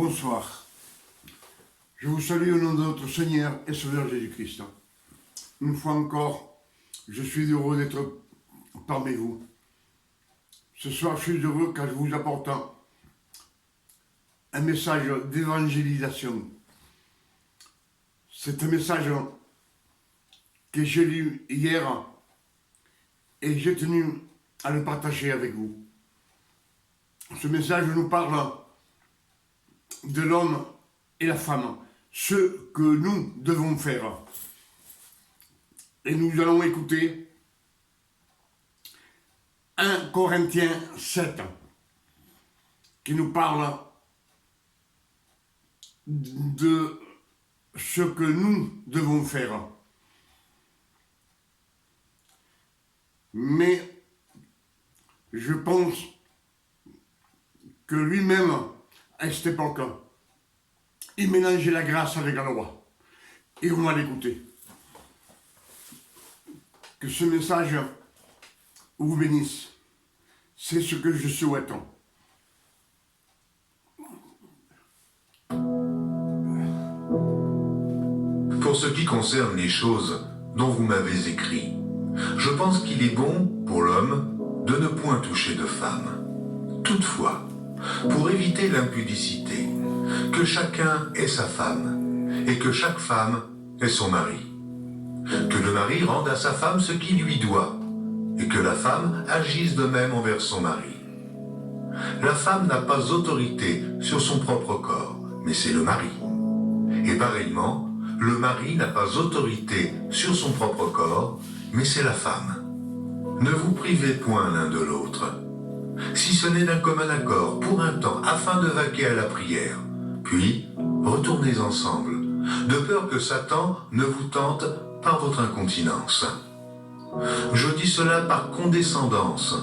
Bonsoir. Je vous salue au nom de notre Seigneur et Sauveur Jésus-Christ. Une fois encore, je suis heureux d'être parmi vous. Ce soir, je suis heureux car je vous apporte un message d'évangélisation. C'est un message que j'ai lu hier et j'ai tenu à le partager avec vous. Ce message nous parle de l'homme et la femme, ce que nous devons faire. Et nous allons écouter 1 Corinthiens 7, qui nous parle de ce que nous devons faire. Mais je pense que lui-même, à cette époque, il mélangeait la grâce avec la loi. Et on va l'écouter. Que ce message vous bénisse. C'est ce que je souhaite. Pour ce qui concerne les choses dont vous m'avez écrit, je pense qu'il est bon pour l'homme de ne point toucher de femme. Toutefois, pour éviter l'impudicité, que chacun ait sa femme, et que chaque femme ait son mari. Que le mari rende à sa femme ce qui lui doit, et que la femme agisse de même envers son mari. La femme n'a pas autorité sur son propre corps, mais c'est le mari. Et pareillement, le mari n'a pas autorité sur son propre corps, mais c'est la femme. Ne vous privez point l'un de l'autre, si ce n'est d'un commun accord pour un temps, afin de vaquer à la prière. Puis, retournez ensemble, de peur que Satan ne vous tente par votre incontinence. Je dis cela par condescendance.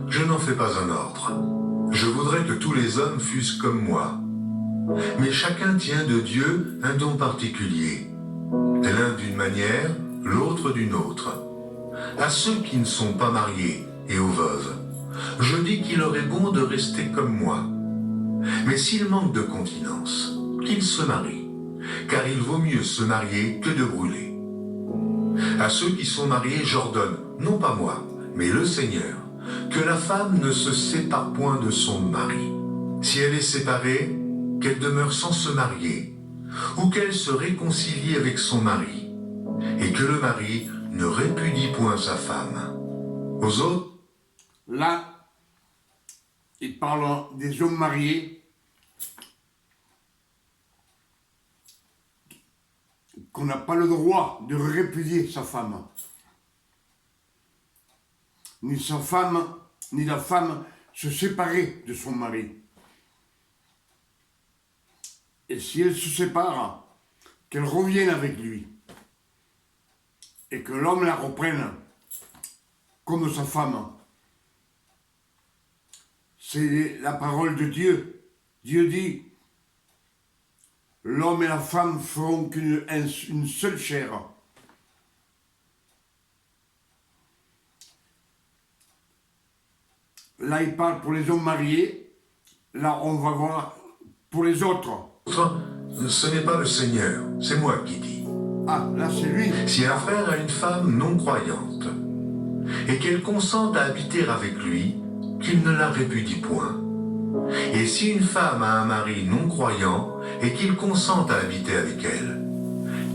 Je n'en fais pas un ordre. Je voudrais que tous les hommes fussent comme moi. Mais chacun tient de Dieu un don particulier. L'un d'une manière, l'autre d'une autre. À ceux qui ne sont pas mariés et aux veuves, je dis qu'il aurait bon de rester comme moi. Mais s'il manque de continence, qu'il se marie, car il vaut mieux se marier que de brûler. À ceux qui sont mariés, j'ordonne, non pas moi, mais le Seigneur, que la femme ne se sépare point de son mari. Si elle est séparée, qu'elle demeure sans se marier, ou qu'elle se réconcilie avec son mari, et que le mari ne répudie point sa femme. Aux autres, Là, il parle des hommes mariés qu'on n'a pas le droit de répudier sa femme. Ni sa femme, ni la femme se séparer de son mari. Et si elle se sépare, qu'elle revienne avec lui. Et que l'homme la reprenne comme sa femme. C'est la parole de Dieu. Dieu dit, l'homme et la femme feront une seule chair. Là, il parle pour les hommes mariés. Là, on va voir pour les autres. ce n'est pas le Seigneur, c'est moi qui dis. Ah, là, c'est lui. Si un frère a une femme non croyante, et qu'elle consente à habiter avec lui, qu'il ne la répudie point. Et si une femme a un mari non croyant, et qu'il consente à habiter avec elle,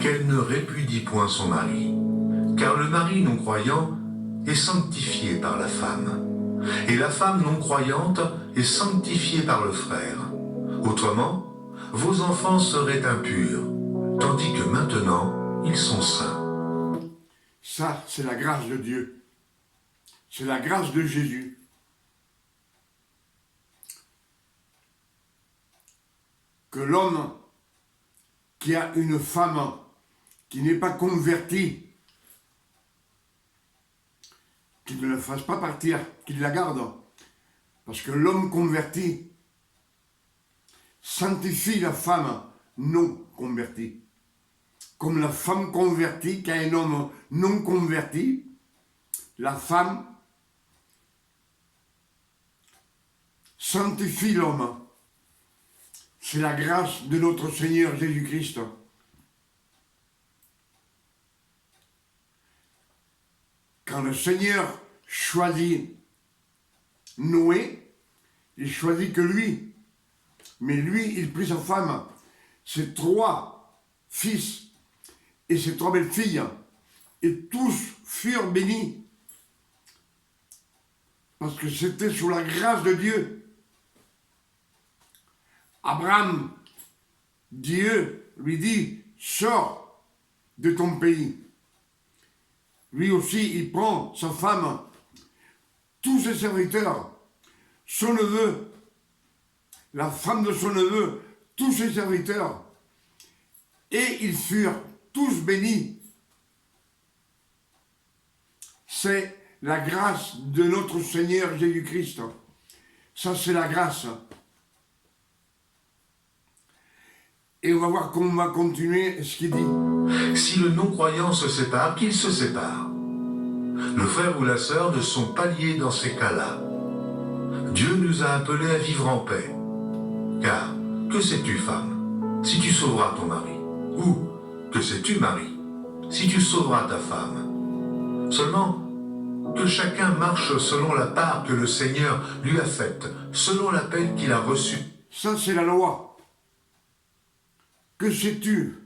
qu'elle ne répudie point son mari. Car le mari non croyant est sanctifié par la femme, et la femme non croyante est sanctifiée par le frère. Autrement, vos enfants seraient impurs, tandis que maintenant, ils sont saints. Ça, c'est la grâce de Dieu. C'est la grâce de Jésus. Que l'homme qui a une femme qui n'est pas convertie, qu'il ne la fasse pas partir, qu'il la garde. Parce que l'homme converti sanctifie la femme non convertie. Comme la femme convertie qui a un homme non converti, la femme sanctifie l'homme. c'est la grâce de notre Seigneur Jésus-Christ. Quand le Seigneur choisit Noé, il choisit que lui. Mais lui, il prit sa femme, ses 3 fils et ses 3 belles-filles, et tous furent bénis. Parce que c'était sous la grâce de Dieu. Abraham, Dieu lui dit, sors de ton pays. Lui aussi, il prend sa femme, tous ses serviteurs, son neveu, la femme de son neveu, tous ses serviteurs, et ils furent tous bénis. C'est la grâce de notre Seigneur Jésus-Christ. Ça, c'est la grâce. Et on va voir comment on va continuer ce qu'il dit. Si le non-croyant se sépare, qu'il se sépare. Le frère ou la sœur ne sont pas liés dans ces cas-là. Dieu nous a appelés à vivre en paix. Car, que sais-tu, femme, si tu sauveras ton mari? Ou, que sais-tu, mari, si tu sauveras ta femme? Seulement, que chacun marche selon la part que le Seigneur lui a faite, selon l'appel qu'il a reçu. Ça, c'est la loi. Que sais-tu,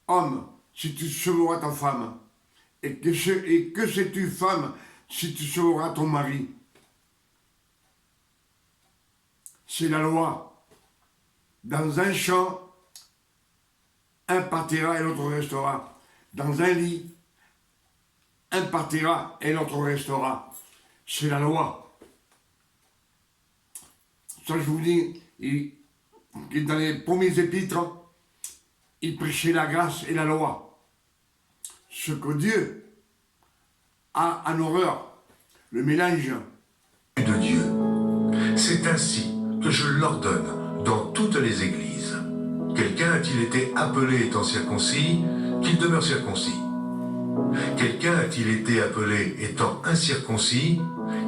homme, si tu sauveras ta femme? Et que sais-tu, femme, si tu sauveras ton mari? C'est la loi. Dans un champ, un partira et l'autre restera. Dans un lit, un partira et l'autre restera. C'est la loi. Ça, je vous dis, dans les premiers épîtres, il prêchait la grâce et la loi. Ce que Dieu a en horreur, le mélange de Dieu. C'est ainsi que je l'ordonne dans toutes les églises. Quelqu'un a-t-il été appelé étant circoncis, qu'il demeure circoncis. Quelqu'un a-t-il été appelé étant incirconcis,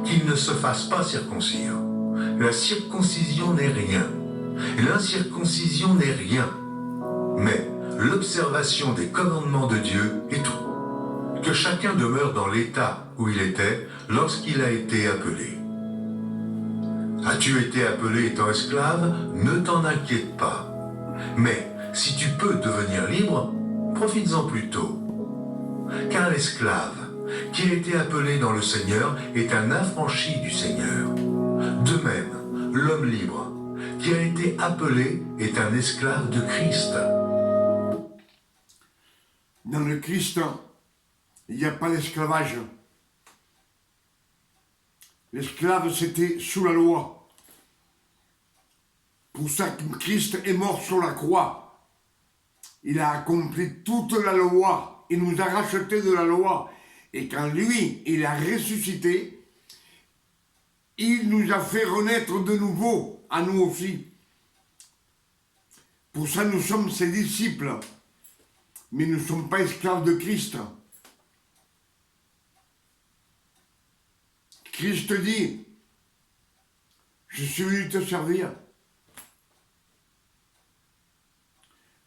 qu'il ne se fasse pas circoncire. La circoncision n'est rien. L'incirconcision n'est rien. Mais l'observation des commandements de Dieu est tout. Que chacun demeure dans l'état où il était lorsqu'il a été appelé. As-tu été appelé étant esclave? Ne t'en inquiète pas. Mais si tu peux devenir libre, profites-en plutôt. Car l'esclave qui a été appelé dans le Seigneur est un affranchi du Seigneur. De même, l'homme libre qui a été appelé est un esclave de Christ. Dans le Christ, il n'y a pas d'esclavage. L'esclave, c'était sous la loi. Pour ça que Christ est mort sur la croix. Il a accompli toute la loi. Il nous a rachetés de la loi. Et quand lui, il a ressuscité, il nous a fait renaître de nouveau, à nous aussi. Pour ça, nous sommes ses disciples. Mais nous ne sommes pas esclaves de Christ. Christ dit, je suis venu te servir.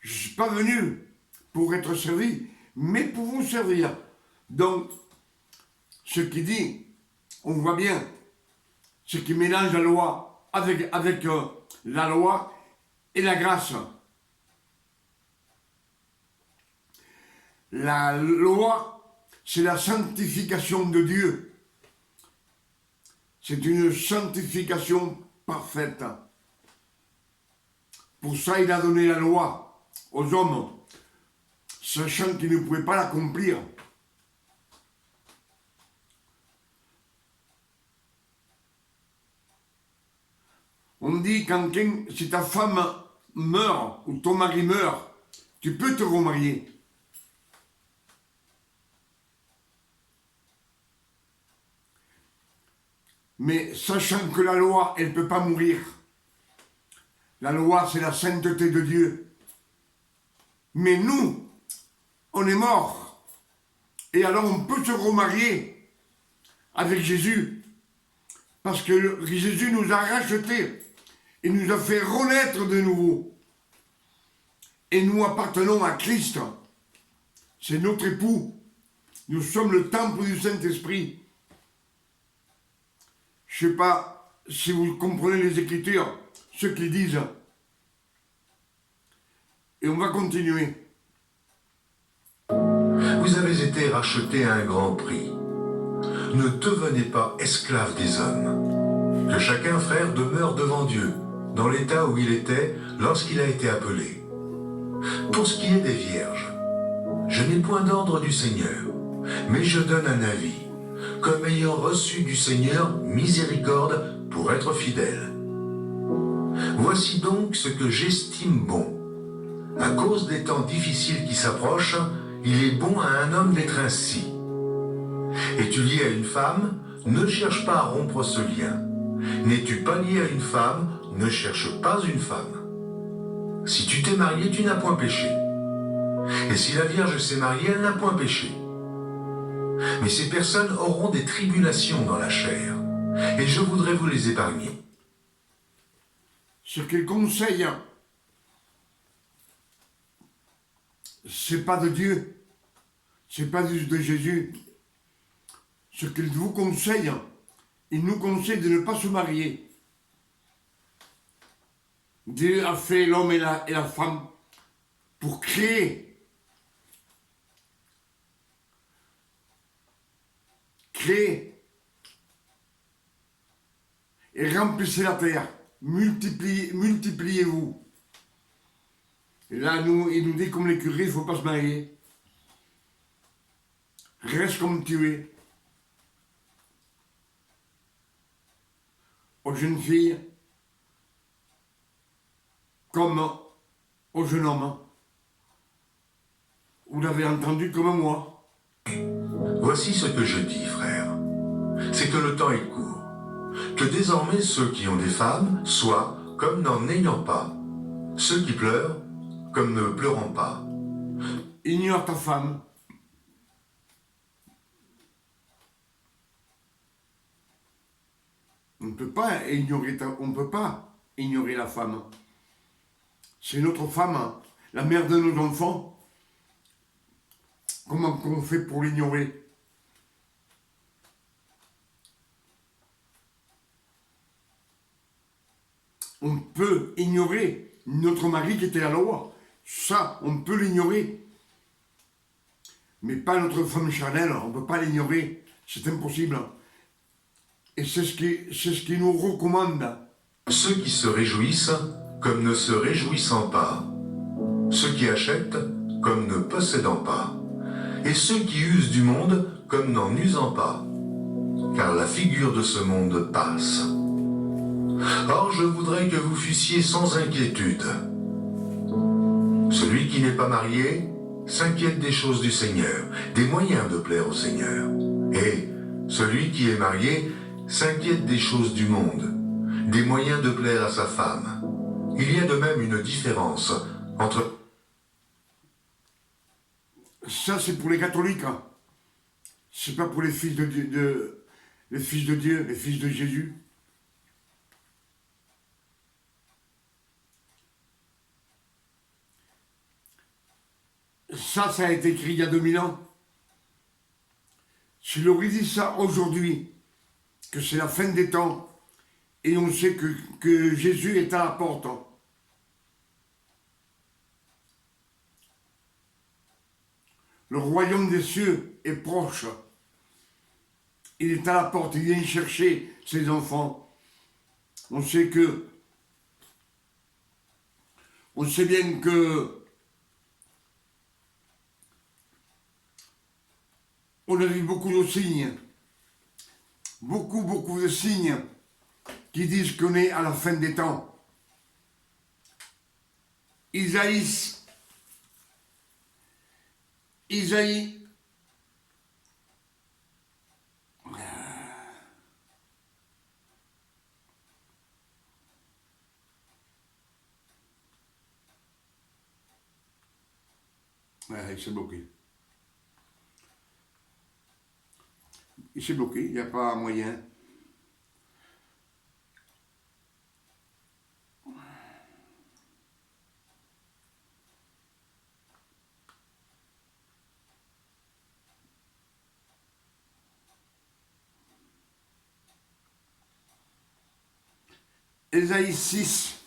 Je ne suis pas venu pour être servi, mais pour vous servir. Donc, ce qu'il dit, on voit bien, ce qui mélange la loi avec la loi et la grâce. La loi, c'est la sanctification de Dieu. C'est une sanctification parfaite. Pour ça, il a donné la loi aux hommes, sachant qu'ils ne pouvaient pas l'accomplir. On dit quand si ta femme meurt ou ton mari meurt, tu peux te remarier. Mais sachant que la loi, elle ne peut pas mourir. La loi, c'est la sainteté de Dieu. Mais nous, on est morts. Et alors on peut se remarier avec Jésus. Parce que Jésus nous a rachetés. Il nous a fait renaître de nouveau. Et nous appartenons à Christ. C'est notre époux. Nous sommes le temple du Saint-Esprit. Je ne sais pas si vous comprenez les Écritures, ce qu'ils disent. Et on va continuer. Vous avez été rachetés à un grand prix. Ne devenez pas esclaves des hommes. Que chacun, frère, demeure devant Dieu, dans l'état où il était lorsqu'il a été appelé. Pour ce qui est des vierges, je n'ai point d'ordre du Seigneur, mais je donne un avis, comme ayant reçu du Seigneur miséricorde pour être fidèle. Voici donc ce que j'estime bon. À cause des temps difficiles qui s'approchent, il est bon à un homme d'être ainsi. Es-tu lié à une femme? Ne cherche pas à rompre ce lien. N'es-tu pas lié à une femme? Ne cherche pas une femme. Si tu t'es marié, tu n'as point péché. Et si la Vierge s'est mariée, elle n'a point péché. Mais ces personnes auront des tribulations dans la chair, et je voudrais vous les épargner. Ce qu'il conseille, c'est pas de Dieu, c'est pas de Jésus. Ce qu'il vous conseille, il nous conseille de ne pas se marier. Dieu a fait l'homme et la femme pour créer et remplissez la terre, multipliez-vous. Et là, il nous dit comme les curés, il ne faut pas se marier. Reste comme tu es. Aux jeunes filles, comme aux jeunes hommes. Vous l'avez entendu comme moi. Voici ce que je dis, frère. C'est que le temps est court. Que désormais ceux qui ont des femmes soient comme n'en ayant pas. Ceux qui pleurent comme ne pleurant pas. Ignore ta femme. On ne peut pas ignorer la femme. C'est notre femme, la mère de nos enfants. Comment on fait pour l'ignorer? On peut ignorer notre mari qui était à loi. Ça, on peut l'ignorer. Mais pas notre femme charnelle, on ne peut pas l'ignorer. C'est impossible. Et c'est ce qui nous recommande. Ceux qui se réjouissent comme ne se réjouissant pas. Ceux qui achètent comme ne possédant pas. Et ceux qui usent du monde comme n'en usant pas. Car la figure de ce monde passe. Or, je voudrais que vous fussiez sans inquiétude. Celui qui n'est pas marié s'inquiète des choses du Seigneur, des moyens de plaire au Seigneur. Et celui qui est marié s'inquiète des choses du monde, des moyens de plaire à sa femme. Il y a de même une différence entre... Ça, c'est pour les catholiques. C'est pas pour les fils de Dieu, les fils de Dieu, les fils de Jésus. Ça a été écrit il y a 2000 ans. Si l'on dit ça aujourd'hui, que c'est la fin des temps, et on sait que Jésus est à la porte. Le royaume des cieux est proche. Il est à la porte, il vient chercher ses enfants. On sait bien que on a vu beaucoup de signes, beaucoup de signes qui disent qu'on est à la fin des temps. Isaïe, ouais, il s'est bloqué. Il s'est bloqué, il n'y a pas moyen. Ésaïe 6.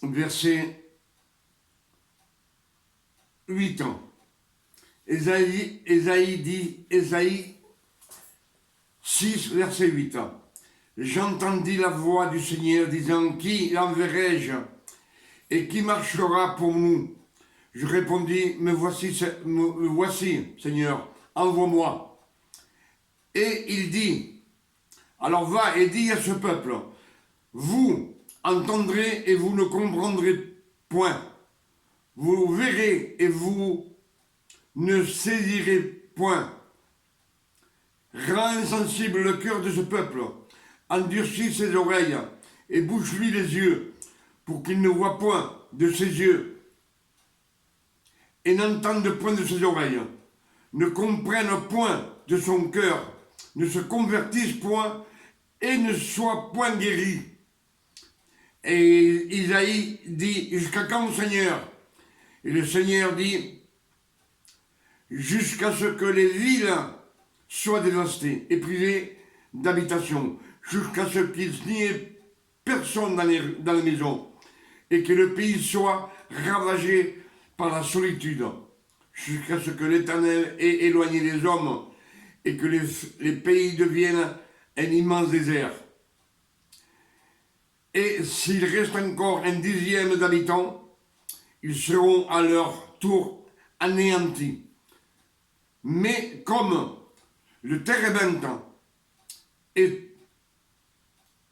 Verset 8 ans. Ésaïe 6, verset 8 ans. J'entendis la voix du Seigneur disant, qui l'enverrai-je et qui marchera pour nous? Je répondis, me voici, Seigneur, envoie-moi. Et il dit, alors va et dis à ce peuple, vous entendrez et vous ne comprendrez point. Vous verrez et vous ne saisirez point. Rends insensible le cœur de ce peuple, endurcis ses oreilles et bouche-lui les yeux, pour qu'il ne voie point de ses yeux et n'entende point de ses oreilles, ne comprenne point de son cœur, ne se convertisse point et ne soit point guéri. Et Isaïe dit, jusqu'à quand, Seigneur? Et le Seigneur dit, jusqu'à ce que les villes soient dévastées et privées d'habitation, jusqu'à ce qu'il n'y ait personne dans les maisons, et que le pays soit ravagé par la solitude, jusqu'à ce que l'Éternel ait éloigné les hommes, et que les pays deviennent un immense désert. Et s'il reste encore un dixième d'habitants, ils seront à leur tour anéantis. Mais comme le térébinthe et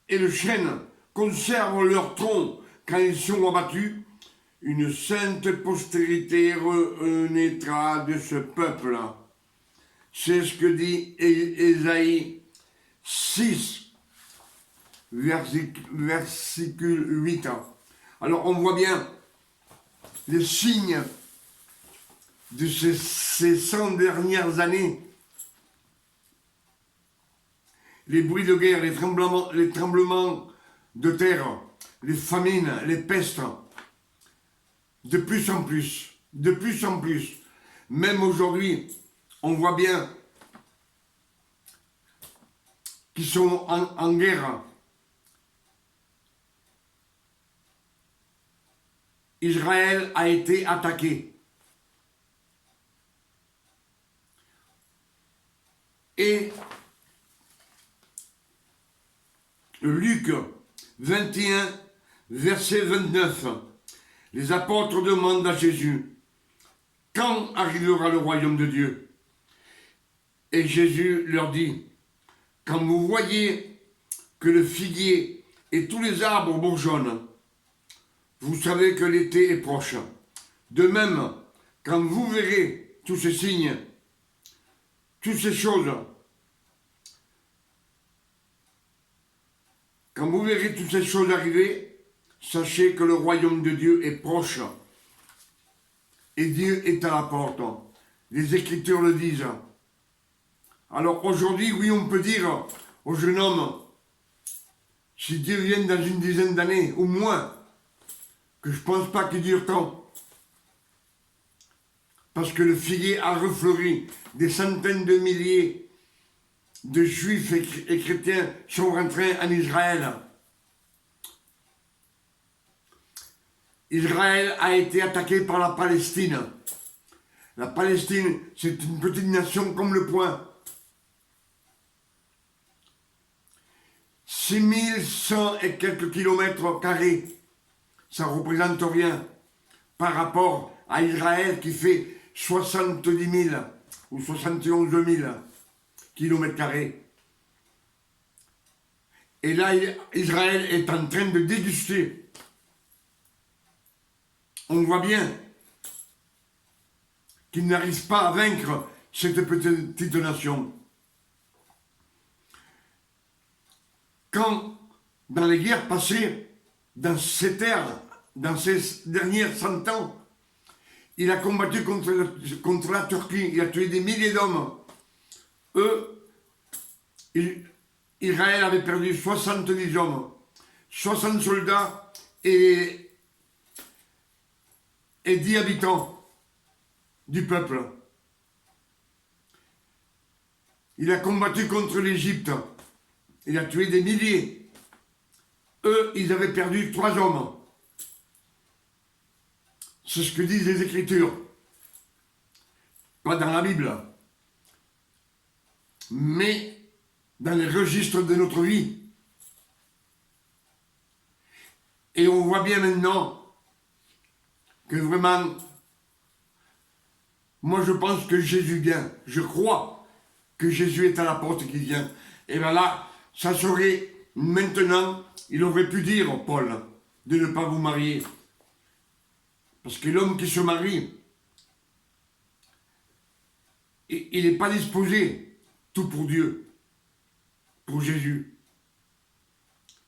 le chêne conservent leur tronc quand ils sont abattus, une sainte postérité renaîtra de ce peuple. C'est ce que dit Ésaïe 6, versicule 8. Alors on voit bien les signes de ces 100 dernières années. Les bruits de guerre, les tremblements de terre, les famines, les pestes, de plus en plus, de plus en plus. Même aujourd'hui, on voit bien qu'ils sont en guerre. Israël a été attaqué. Et Luc 21, verset 29, les apôtres demandent à Jésus, quand arrivera le royaume de Dieu? Et Jésus leur dit, quand vous voyez que le figuier et tous les arbres bourgeonnent, vous savez que l'été est proche. De même, quand vous verrez tous ces signes, toutes ces choses, quand vous verrez toutes ces choses arriver, sachez que le royaume de Dieu est proche. Et Dieu est à la porte. Les Écritures le disent. Alors aujourd'hui, oui, on peut dire au jeune homme, si Dieu vient dans une dizaine d'années, ou moins, que je ne pense pas qu'il dure tant. Parce que le figuier a refleuri, des centaines de milliers de juifs et chrétiens sont rentrés en Israël. Israël a été attaqué par la Palestine. La Palestine, c'est une petite nation comme le poing. 6100 et quelques kilomètres carrés. Ça ne représente rien par rapport à Israël qui fait 70 000 ou 71 000 kilomètres carrés. Et là, Israël est en train de déguster. On voit bien qu'il n'arrive pas à vaincre cette petite nation. Quand, dans les guerres passées, dans ces terres, dans ces dernières 100 ans, il a combattu contre la Turquie, il a tué des milliers d'hommes. Israël avait perdu 70 hommes, 60 soldats et 10 habitants du peuple. Il a combattu contre l'Égypte. Il a tué des milliers. Eux, ils avaient perdu 3 hommes. C'est ce que disent les Écritures. Pas dans la Bible. Mais dans les registres de notre vie. Et on voit bien maintenant que vraiment, moi je pense que Jésus vient. Je crois que Jésus est à la porte qui vient. Et bien là, ça serait maintenant, il aurait pu dire, Paul, de ne pas vous marier. Parce que l'homme qui se marie, il n'est pas disposé tout pour Dieu, pour Jésus.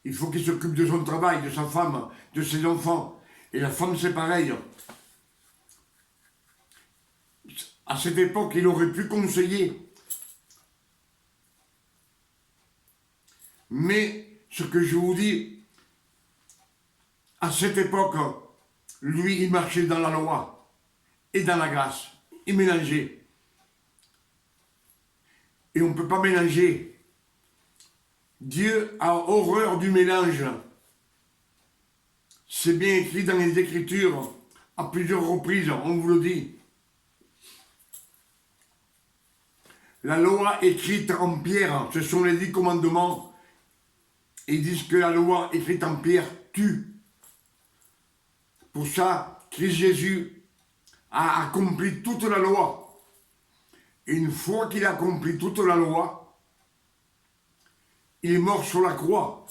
Il faut qu'il s'occupe de son travail, de sa femme, de ses enfants. Et la femme, c'est pareil. À cette époque, il aurait pu conseiller. Mais ce que je vous dis, à cette époque, lui, il marchait dans la loi et dans la grâce. Il mélangeait. Et on ne peut pas mélanger. Dieu a horreur du mélange. C'est bien écrit dans les Écritures, à plusieurs reprises, on vous le dit. La loi écrite en pierre, ce sont les 10 commandements. Ils disent que la loi écrite en pierre tue. Pour ça, Christ Jésus a accompli toute la loi. Et une fois qu'il a accompli toute la loi, il est mort sur la croix.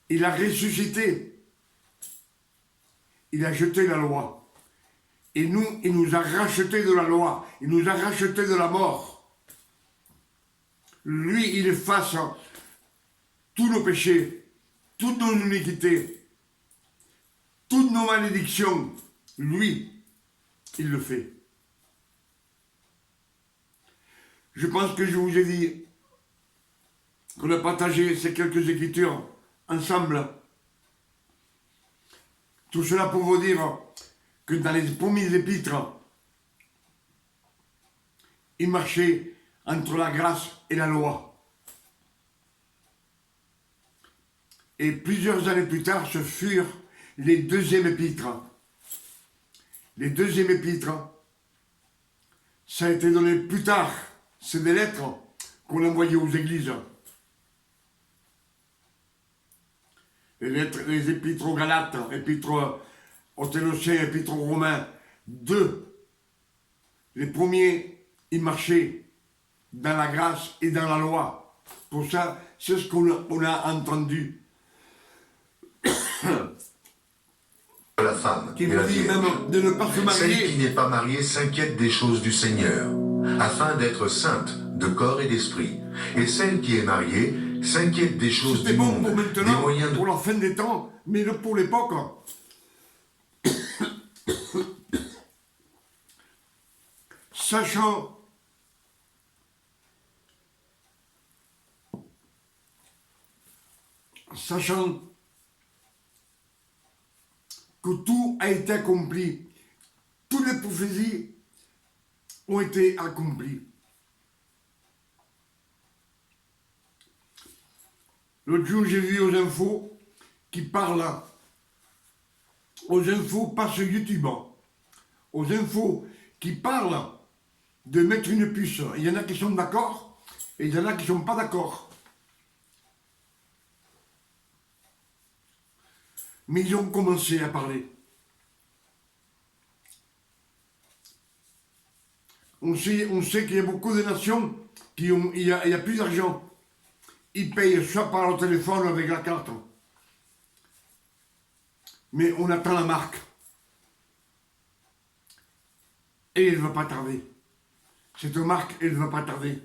Il a ressuscité. Il a jeté la loi. Et nous, il nous a racheté de la loi. Il nous a racheté de la mort. Lui, il efface tous nos péchés, toutes nos iniquités, toutes nos malédictions. Lui, il le fait. Je pense que je vous ai dit qu'on a partagé ces quelques écritures ensemble. Tout cela pour vous dire que dans les premiers épîtres, il marchait entre la grâce et la loi. Et plusieurs années plus tard, ce furent les deuxièmes épîtres. Les deuxièmes épîtres, ça a été donné plus tard. C'est des lettres qu'on envoyait aux églises. Les lettres, les épîtres aux Galates, épîtres aux Thessaloniciens, épîtres aux Romains. 2. Les premiers, ils marchaient dans la grâce et dans la loi. Pour ça, c'est ce qu'on a entendu. La femme Qui et vous la dit vierge. même de ne pas se Celle qui marier. n'est pas mariée s'inquiète des choses du Seigneur, afin d'être sainte de corps et d'esprit. Et celle qui est mariée s'inquiète des choses C'était du bon monde, pour des maintenant, moyens de... pour la fin des temps, mais pour l'époque. Sachant que tout a été accompli, toutes les prophéties ont été accomplies. L'autre jour, j'ai vu aux infos qui parlent, aux infos, pas sur YouTube, aux infos qui parlent de mettre une puce. Il y en a qui sont d'accord et il y en a qui ne sont pas d'accord. Mais ils ont commencé à parler. On sait qu'il y a beaucoup de nations qui ont, il y a plus d'argent. Ils payent soit par le téléphone ou avec la carte. Mais on attend la marque. Et elle ne va pas tarder. Cette marque, elle ne va pas tarder.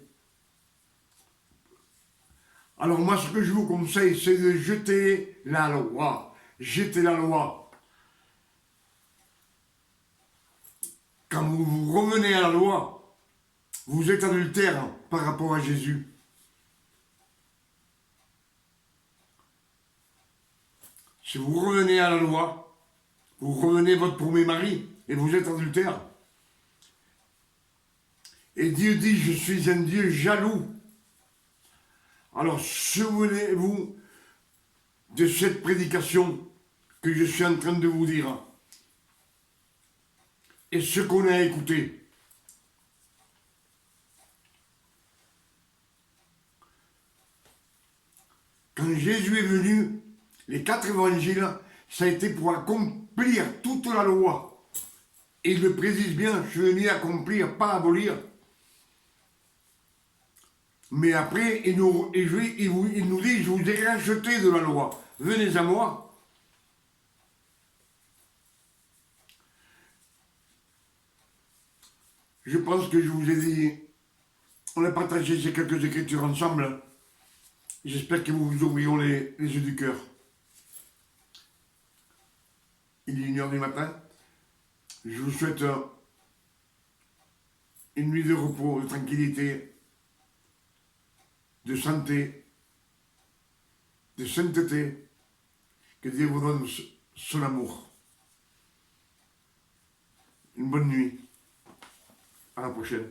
Alors moi, ce que je vous conseille, c'est de jeter la loi. Jeter la loi. Quand vous revenez à la loi, vous êtes adultère par rapport à Jésus. Si vous revenez à la loi, vous revenez à votre premier mari et vous êtes adultère. Et Dieu dit, je suis un Dieu jaloux. Alors souvenez-vous de cette prédication que je suis en train de vous dire. Et ce qu'on a écouté. Quand Jésus est venu, les 4 évangiles, ça a été pour accomplir toute la loi. Et il le précise bien, je suis venu accomplir, pas abolir. Mais après, il nous dit, je vous ai racheté de la loi. Venez à moi. Je pense que je vous ai dit, on a partagé ces quelques écritures ensemble. J'espère que vous ouvriront les yeux du cœur. Il est 1h du matin. Je vous souhaite une nuit de repos, de tranquillité, de santé, de sainteté. Que Dieu vous donne son amour. Une bonne nuit. À la prochaine.